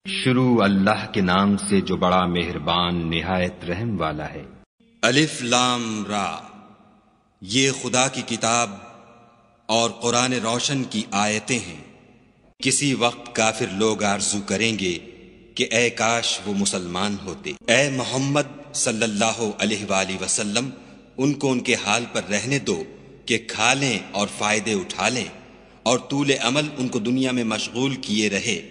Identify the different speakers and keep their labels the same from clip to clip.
Speaker 1: شروع اللہ کے نام سے جو بڑا مہربان نہایت رحم والا ہے۔
Speaker 2: الف لام را، یہ خدا کی کتاب اور قرآن روشن کی آیتیں ہیں۔ کسی وقت کافر لوگ آرزو کریں گے کہ اے کاش وہ مسلمان ہوتے۔ اے محمد صلی اللہ علیہ وآلہ وسلم، ان کو ان کے حال پر رہنے دو کہ کھا لیں اور فائدے اٹھا لیں، اور طول عمل ان کو دنیا میں مشغول کیے رہے۔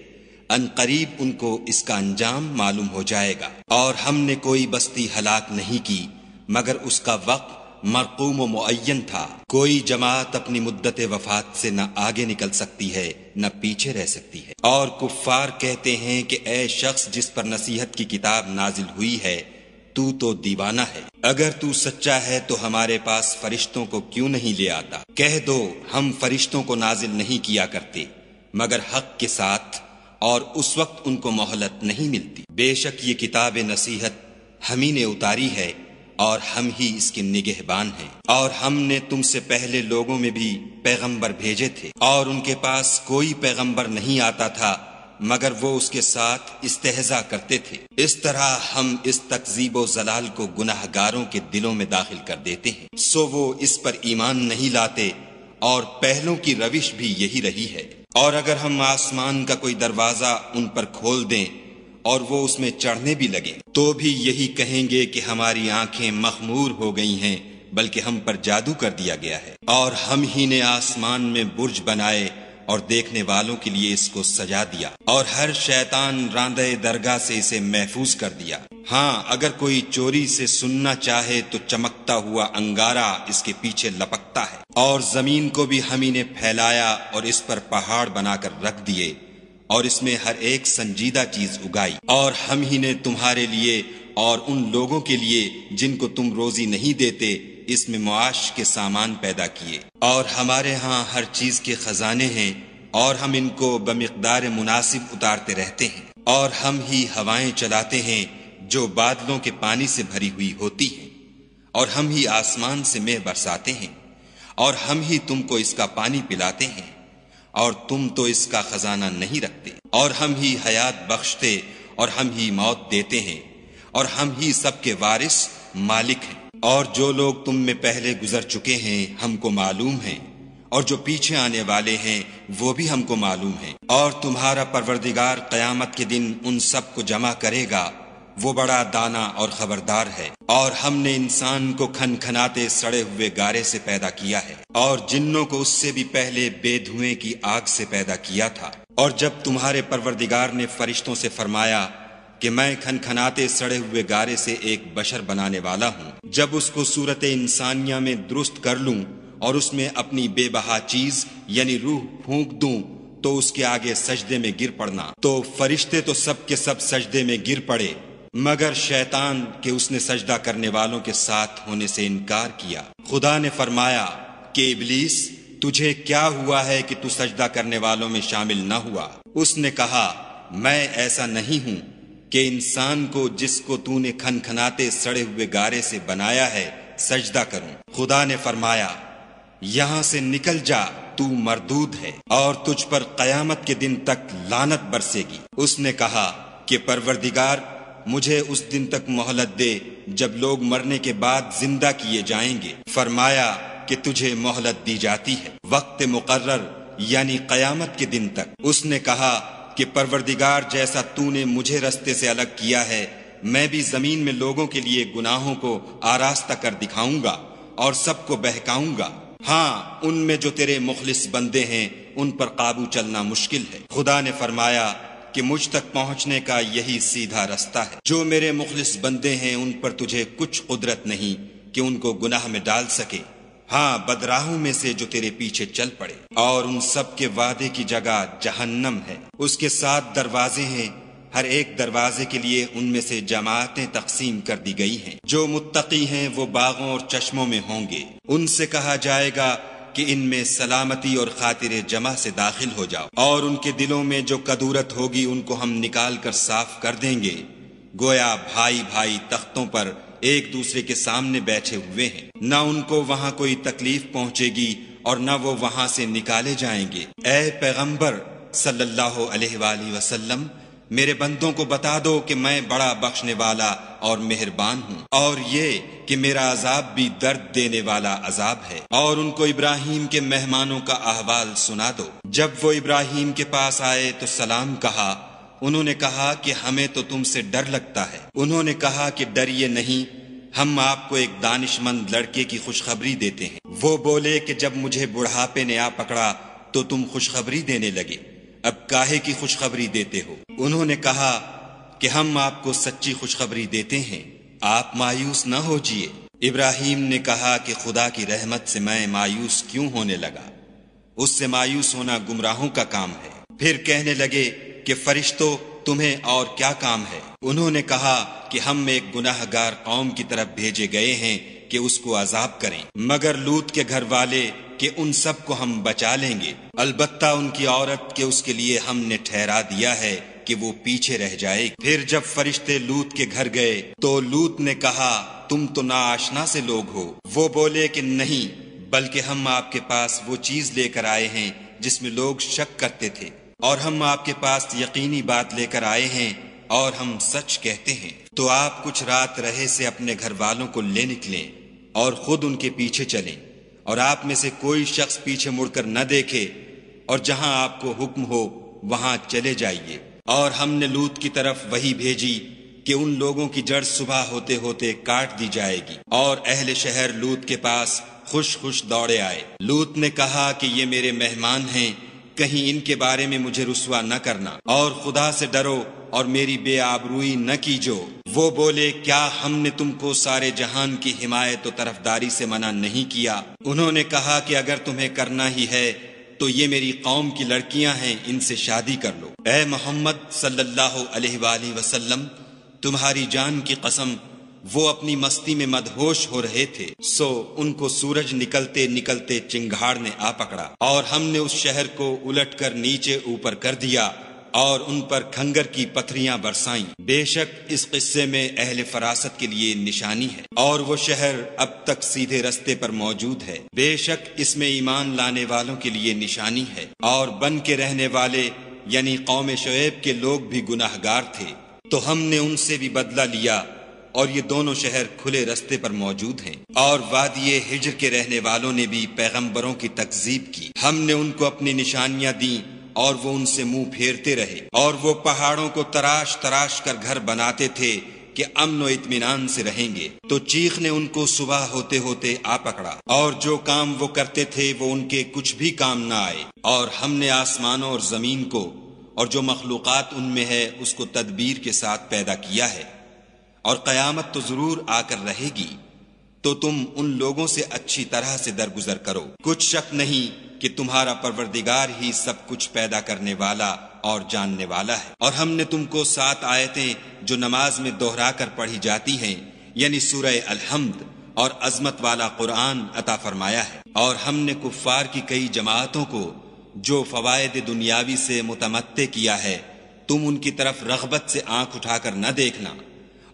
Speaker 2: ان قریب ان کو اس کا انجام معلوم ہو جائے گا۔ اور ہم نے کوئی بستی ہلاک نہیں کی مگر اس کا وقت مرقوم و معین تھا۔ کوئی جماعت اپنی مدت وفات سے نہ آگے نکل سکتی ہے نہ پیچھے رہ سکتی ہے۔ اور کفار کہتے ہیں کہ اے شخص جس پر نصیحت کی کتاب نازل ہوئی ہے، تو دیوانہ ہے۔ اگر تو سچا ہے تو ہمارے پاس فرشتوں کو کیوں نہیں لے آتا؟ کہہ دو ہم فرشتوں کو نازل نہیں کیا کرتے مگر حق کے ساتھ، اور اس وقت ان کو مہلت نہیں ملتی۔ بے شک یہ کتاب نصیحت ہم ہی نے اتاری ہے اور ہم ہی اس کے نگہبان ہیں۔ اور ہم نے تم سے پہلے لوگوں میں بھی پیغمبر بھیجے تھے، اور ان کے پاس کوئی پیغمبر نہیں آتا تھا مگر وہ اس کے ساتھ استہزاء کرتے تھے۔ اس طرح ہم اس تکذیب و ضلال کو گناہ گاروں کے دلوں میں داخل کر دیتے ہیں، سو وہ اس پر ایمان نہیں لاتے، اور پہلوں کی روش بھی یہی رہی ہے۔ اور اگر ہم آسمان کا کوئی دروازہ ان پر کھول دیں اور وہ اس میں چڑھنے بھی لگیں تو بھی یہی کہیں گے کہ ہماری آنکھیں مخمور ہو گئی ہیں، بلکہ ہم پر جادو کر دیا گیا ہے۔ اور ہم ہی نے آسمان میں برج بنائے اور دیکھنے والوں کے لیے اس کو سجا دیا، اور ہر شیطان راندہ درگاہ سے اسے محفوظ کر دیا۔ ہاں اگر کوئی چوری سے سننا چاہے تو چمکتا ہوا انگارہ اس کے پیچھے لپکتا ہے۔ اور زمین کو بھی ہم ہی نے پھیلایا اور اس پر پہاڑ بنا کر رکھ دیے، اور اس میں ہر ایک سنجیدہ چیز اگائی۔ اور ہم ہی نے تمہارے لیے اور ان لوگوں کے لیے جن کو تم روزی نہیں دیتے اس میں معاش کے سامان پیدا کیے۔ اور ہمارے ہاں ہر چیز کے خزانے ہیں، اور ہم ان کو بمقدار مناسب اتارتے رہتے ہیں۔ اور ہم ہی ہوائیں چلاتے ہیں جو بادلوں کے پانی سے بھری ہوئی ہوتی ہیں، اور ہم ہی آسمان سے مے برساتے ہیں، اور ہم ہی تم کو اس کا پانی پلاتے ہیں، اور تم تو اس کا خزانہ نہیں رکھتے۔ اور ہم ہی حیات بخشتے اور ہم ہی موت دیتے ہیں، اور ہم ہی سب کے وارث مالک ہیں۔ اور جو لوگ تم میں پہلے گزر چکے ہیں ہم کو معلوم ہیں، اور جو پیچھے آنے والے ہیں وہ بھی ہم کو معلوم ہیں۔ اور تمہارا پروردگار قیامت کے دن ان سب کو جمع کرے گا، وہ بڑا دانا اور خبردار ہے۔ اور ہم نے انسان کو کھن کھناتے سڑے ہوئے گارے سے پیدا کیا ہے، اور جنوں کو اس سے بھی پہلے بے دھوئیں کی آگ سے پیدا کیا تھا۔ اور جب تمہارے پروردگار نے فرشتوں سے فرمایا کہ میں کھن کھناتے سڑے ہوئے گارے سے ایک بشر بنانے والا ہوں، جب اس کو صورت انسانیہ میں درست کر لوں اور اس میں اپنی بے بہا چیز یعنی روح پھونک دوں تو اس کے آگے سجدے میں گر پڑنا، تو فرشتے تو سب کے سب سجدے میں گر پڑے مگر شیطان کہ اس نے سجدہ کرنے والوں کے ساتھ ہونے سے انکار کیا۔ خدا نے فرمایا کہ ابلیس تجھے کیا ہوا ہے کہ تو سجدہ کرنے والوں میں شامل نہ ہوا؟ اس نے کہا میں ایسا نہیں ہوں کہ انسان کو جس کو تو نے کھن کھناتے سڑے ہوئے گارے سے بنایا ہے سجدہ کروں۔ خدا نے فرمایا یہاں سے نکل جا، تو مردود ہے، اور تجھ پر قیامت کے دن تک لعنت برسے گی۔ اس نے کہا کہ پروردگار مجھے اس دن تک مہلت دے جب لوگ مرنے کے بعد زندہ کیے جائیں گے۔ فرمایا کہ تجھے مہلت دی جاتی ہے وقت مقرر یعنی قیامت کے دن تک۔ اس نے کہا کہ پروردگار جیسا تو نے مجھے رستے سے الگ کیا ہے، میں بھی زمین میں لوگوں کے لیے گناہوں کو آراستہ کر دکھاؤں گا اور سب کو بہکاؤں گا۔ ہاں ان میں جو تیرے مخلص بندے ہیں ان پر قابو چلنا مشکل ہے۔ خدا نے فرمایا کہ مجھ تک پہنچنے کا یہی سیدھا رستہ ہے۔ جو میرے مخلص بندے ہیں ان پر تجھے کچھ قدرت نہیں کہ ان کو گناہ میں ڈال سکے، ہاں بدراہوں میں سے جو تیرے پیچھے چل پڑے۔ اور ان سب کے وعدے کی جگہ جہنم ہے، اس کے 7 دروازے ہیں، ہر ایک دروازے کے لیے ان میں سے جماعتیں تقسیم کر دی گئی ہیں۔ جو متقی ہیں وہ باغوں اور چشموں میں ہوں گے، ان سے کہا جائے گا کہ ان میں سلامتی اور خاطر جمع سے داخل ہو جاؤ، اور ان کے دلوں میں جو کدورت ہوگی ان کو ہم نکال کر صاف کر دیں گے، گویا بھائی بھائی تختوں پر ایک دوسرے کے سامنے بیٹھے ہوئے ہیں، نہ ان کو وہاں کوئی تکلیف پہنچے گی اور نہ وہ وہاں سے نکالے جائیں گے۔ اے پیغمبر صلی اللہ علیہ وآلہ وسلم، میرے بندوں کو بتا دو کہ میں بڑا بخشنے والا اور مہربان ہوں، اور یہ کہ میرا عذاب بھی درد دینے والا عذاب ہے۔ اور ان کو ابراہیم کے مہمانوں کا احوال سنا دو۔ جب وہ ابراہیم کے پاس آئے تو سلام کہا۔ انہوں نے کہا کہ ہمیں تو تم سے ڈر لگتا ہے۔ انہوں نے کہا کہ ڈریے نہیں، ہم آپ کو ایک دانش مند لڑکے کی خوشخبری دیتے ہیں۔ وہ بولے کہ جب مجھے بڑھاپے نے آ پکڑا تو تم خوشخبری دینے لگے، اب کاہے کی خوشخبری دیتے ہو؟ انہوں نے کہا کہ ہم آپ کو سچی خوشخبری دیتے ہیں، آپ مایوس نہ ہوجیے۔ ابراہیم نے کہا کہ خدا کی رحمت سے میں مایوس کیوں ہونے لگا؟ اس سے مایوس ہونا گمراہوں کا کام ہے۔ پھر کہنے لگے کہ فرشتوں تمہیں اور کیا کام ہے؟ انہوں نے کہا کہ ہم ایک گناہ گار قوم کی طرف بھیجے گئے ہیں کہ اس کو عذاب کریں، مگر لوط کے گھر والے کہ ان سب کو ہم بچا لیں گے، البتہ ان کی عورت کہ اس کے لیے ہم نے ٹھہرا دیا ہے کہ وہ پیچھے رہ جائے۔ پھر جب فرشتے لوط کے گھر گئے تو لوط نے کہا تم تو ناآشنا سے لوگ ہو۔ وہ بولے کہ نہیں، بلکہ ہم آپ کے پاس وہ چیز لے کر آئے ہیں جس میں لوگ شک کرتے تھے، اور ہم آپ کے پاس یقینی بات لے کر آئے ہیں اور ہم سچ کہتے ہیں۔ تو آپ کچھ رات رہے سے اپنے گھر والوں کو لے نکلیں اور خود ان کے پیچھے چلیں، اور آپ میں سے کوئی شخص پیچھے مڑ کر نہ دیکھے، اور جہاں آپ کو حکم ہو وہاں چلے جائیے۔ اور ہم نے لوط کی طرف وحی بھیجی کہ ان لوگوں کی جڑ صبح ہوتے ہوتے کاٹ دی جائے گی، اور اہل شہر لوط کے پاس خوش خوش دوڑے آئے۔ لوط نے کہا کہ یہ میرے مہمان ہیں، کہیں ان کے بارے میں مجھے رسوا نہ کرنا، اور خدا سے ڈرو اور میری بے آبروئی نہ کیجو۔ وہ بولے کیا ہم نے تم کو سارے جہان کی حمایت و طرفداری سے منع نہیں کیا؟ انہوں نے کہا کہ اگر تمہیں کرنا ہی ہے تو یہ میری قوم کی لڑکیاں ہیں، ان سے شادی کر لو۔ اے محمد صلی اللہ علیہ وآلہ وسلم، تمہاری جان کی قسم وہ اپنی مستی میں مدہوش ہو رہے تھے، سو ان کو سورج نکلتے نکلتے چنگھاڑ نے آ پکڑا، اور ہم نے اس شہر کو الٹ کر نیچے اوپر کر دیا اور ان پر کھنگر کی پتھریاں برسائیں۔ بے شک اس قصے میں اہل فراست کے لیے نشانی ہے، اور وہ شہر اب تک سیدھے رستے پر موجود ہے۔ بے شک اس میں ایمان لانے والوں کے لیے نشانی ہے، اور بن کے رہنے والے یعنی قوم شعیب کے لوگ بھی گناہ گار تھے، تو ہم نے ان سے بھی بدلہ لیا، اور یہ دونوں شہر کھلے رستے پر موجود ہیں۔ اور وادی ہجر کے رہنے والوں نے بھی پیغمبروں کی تکذیب کی، ہم نے ان کو اپنی نشانیاں دیں اور وہ ان سے منہ پھیرتے رہے، اور وہ پہاڑوں کو تراش تراش کر گھر بناتے تھے کہ امن و اطمینان سے رہیں گے، تو چیخ نے ان کو صبح ہوتے ہوتے آ پکڑا، اور جو کام وہ کرتے تھے وہ ان کے کچھ بھی کام نہ آئے۔ اور ہم نے آسمانوں اور زمین کو اور جو مخلوقات ان میں ہے اس کو تدبیر کے ساتھ پیدا کیا ہے، اور قیامت تو ضرور آ کر رہے گی، تو تم ان لوگوں سے اچھی طرح سے درگزر کرو۔ کچھ شک نہیں کہ تمہارا پروردگار ہی سب کچھ پیدا کرنے والا اور جاننے والا ہے۔ اور ہم نے تم کو 7 آیتیں جو نماز میں دہرا کر پڑھی جاتی ہیں، یعنی سورہ الحمد اور عظمت والا قرآن عطا فرمایا ہے، اور ہم نے کفار کی کئی جماعتوں کو جو فوائد دنیاوی سے متمتع کیا ہے، تم ان کی طرف رغبت سے آنکھ اٹھا کر نہ دیکھنا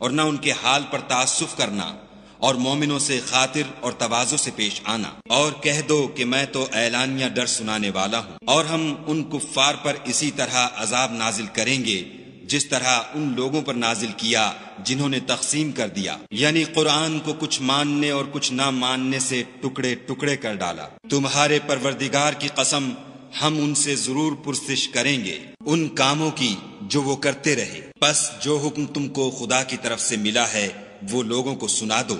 Speaker 2: اور نہ ان کے حال پر تعسف کرنا، اور مومنوں سے خاطر اور تواضع سے پیش آنا، اور کہہ دو کہ میں تو اعلانیہ ڈر سنانے والا ہوں، اور ہم ان کفار پر اسی طرح عذاب نازل کریں گے جس طرح ان لوگوں پر نازل کیا جنہوں نے تقسیم کر دیا، یعنی قرآن کو کچھ ماننے اور کچھ نہ ماننے سے ٹکڑے ٹکڑے کر ڈالا۔ تمہارے پروردگار کی قسم ہم ان سے ضرور پرسش کریں گے ان کاموں کی جو وہ کرتے رہے، پس جو حکم تم کو خدا کی طرف سے ملا ہے وہ لوگوں کو سنا دو،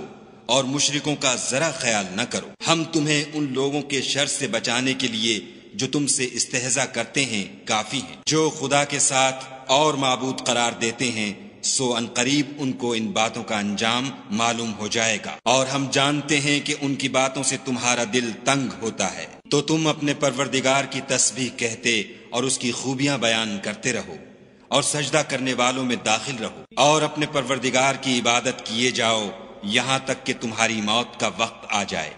Speaker 2: اور مشرکوں کا ذرا خیال نہ کرو۔ ہم تمہیں ان لوگوں کے شر سے بچانے کے لیے جو تم سے استہزاء کرتے ہیں کافی ہیں۔ جو خدا کے ساتھ اور معبود قرار دیتے ہیں سو ان قریب ان کو ان باتوں کا انجام معلوم ہو جائے گا، اور ہم جانتے ہیں کہ ان کی باتوں سے تمہارا دل تنگ ہوتا ہے، تو تم اپنے پروردگار کی تسبیح کہتے اور اس کی خوبیاں بیان کرتے رہو، اور سجدہ کرنے والوں میں داخل رہو، اور اپنے پروردگار کی عبادت کیے جاؤ یہاں تک کہ تمہاری موت کا وقت آ جائے۔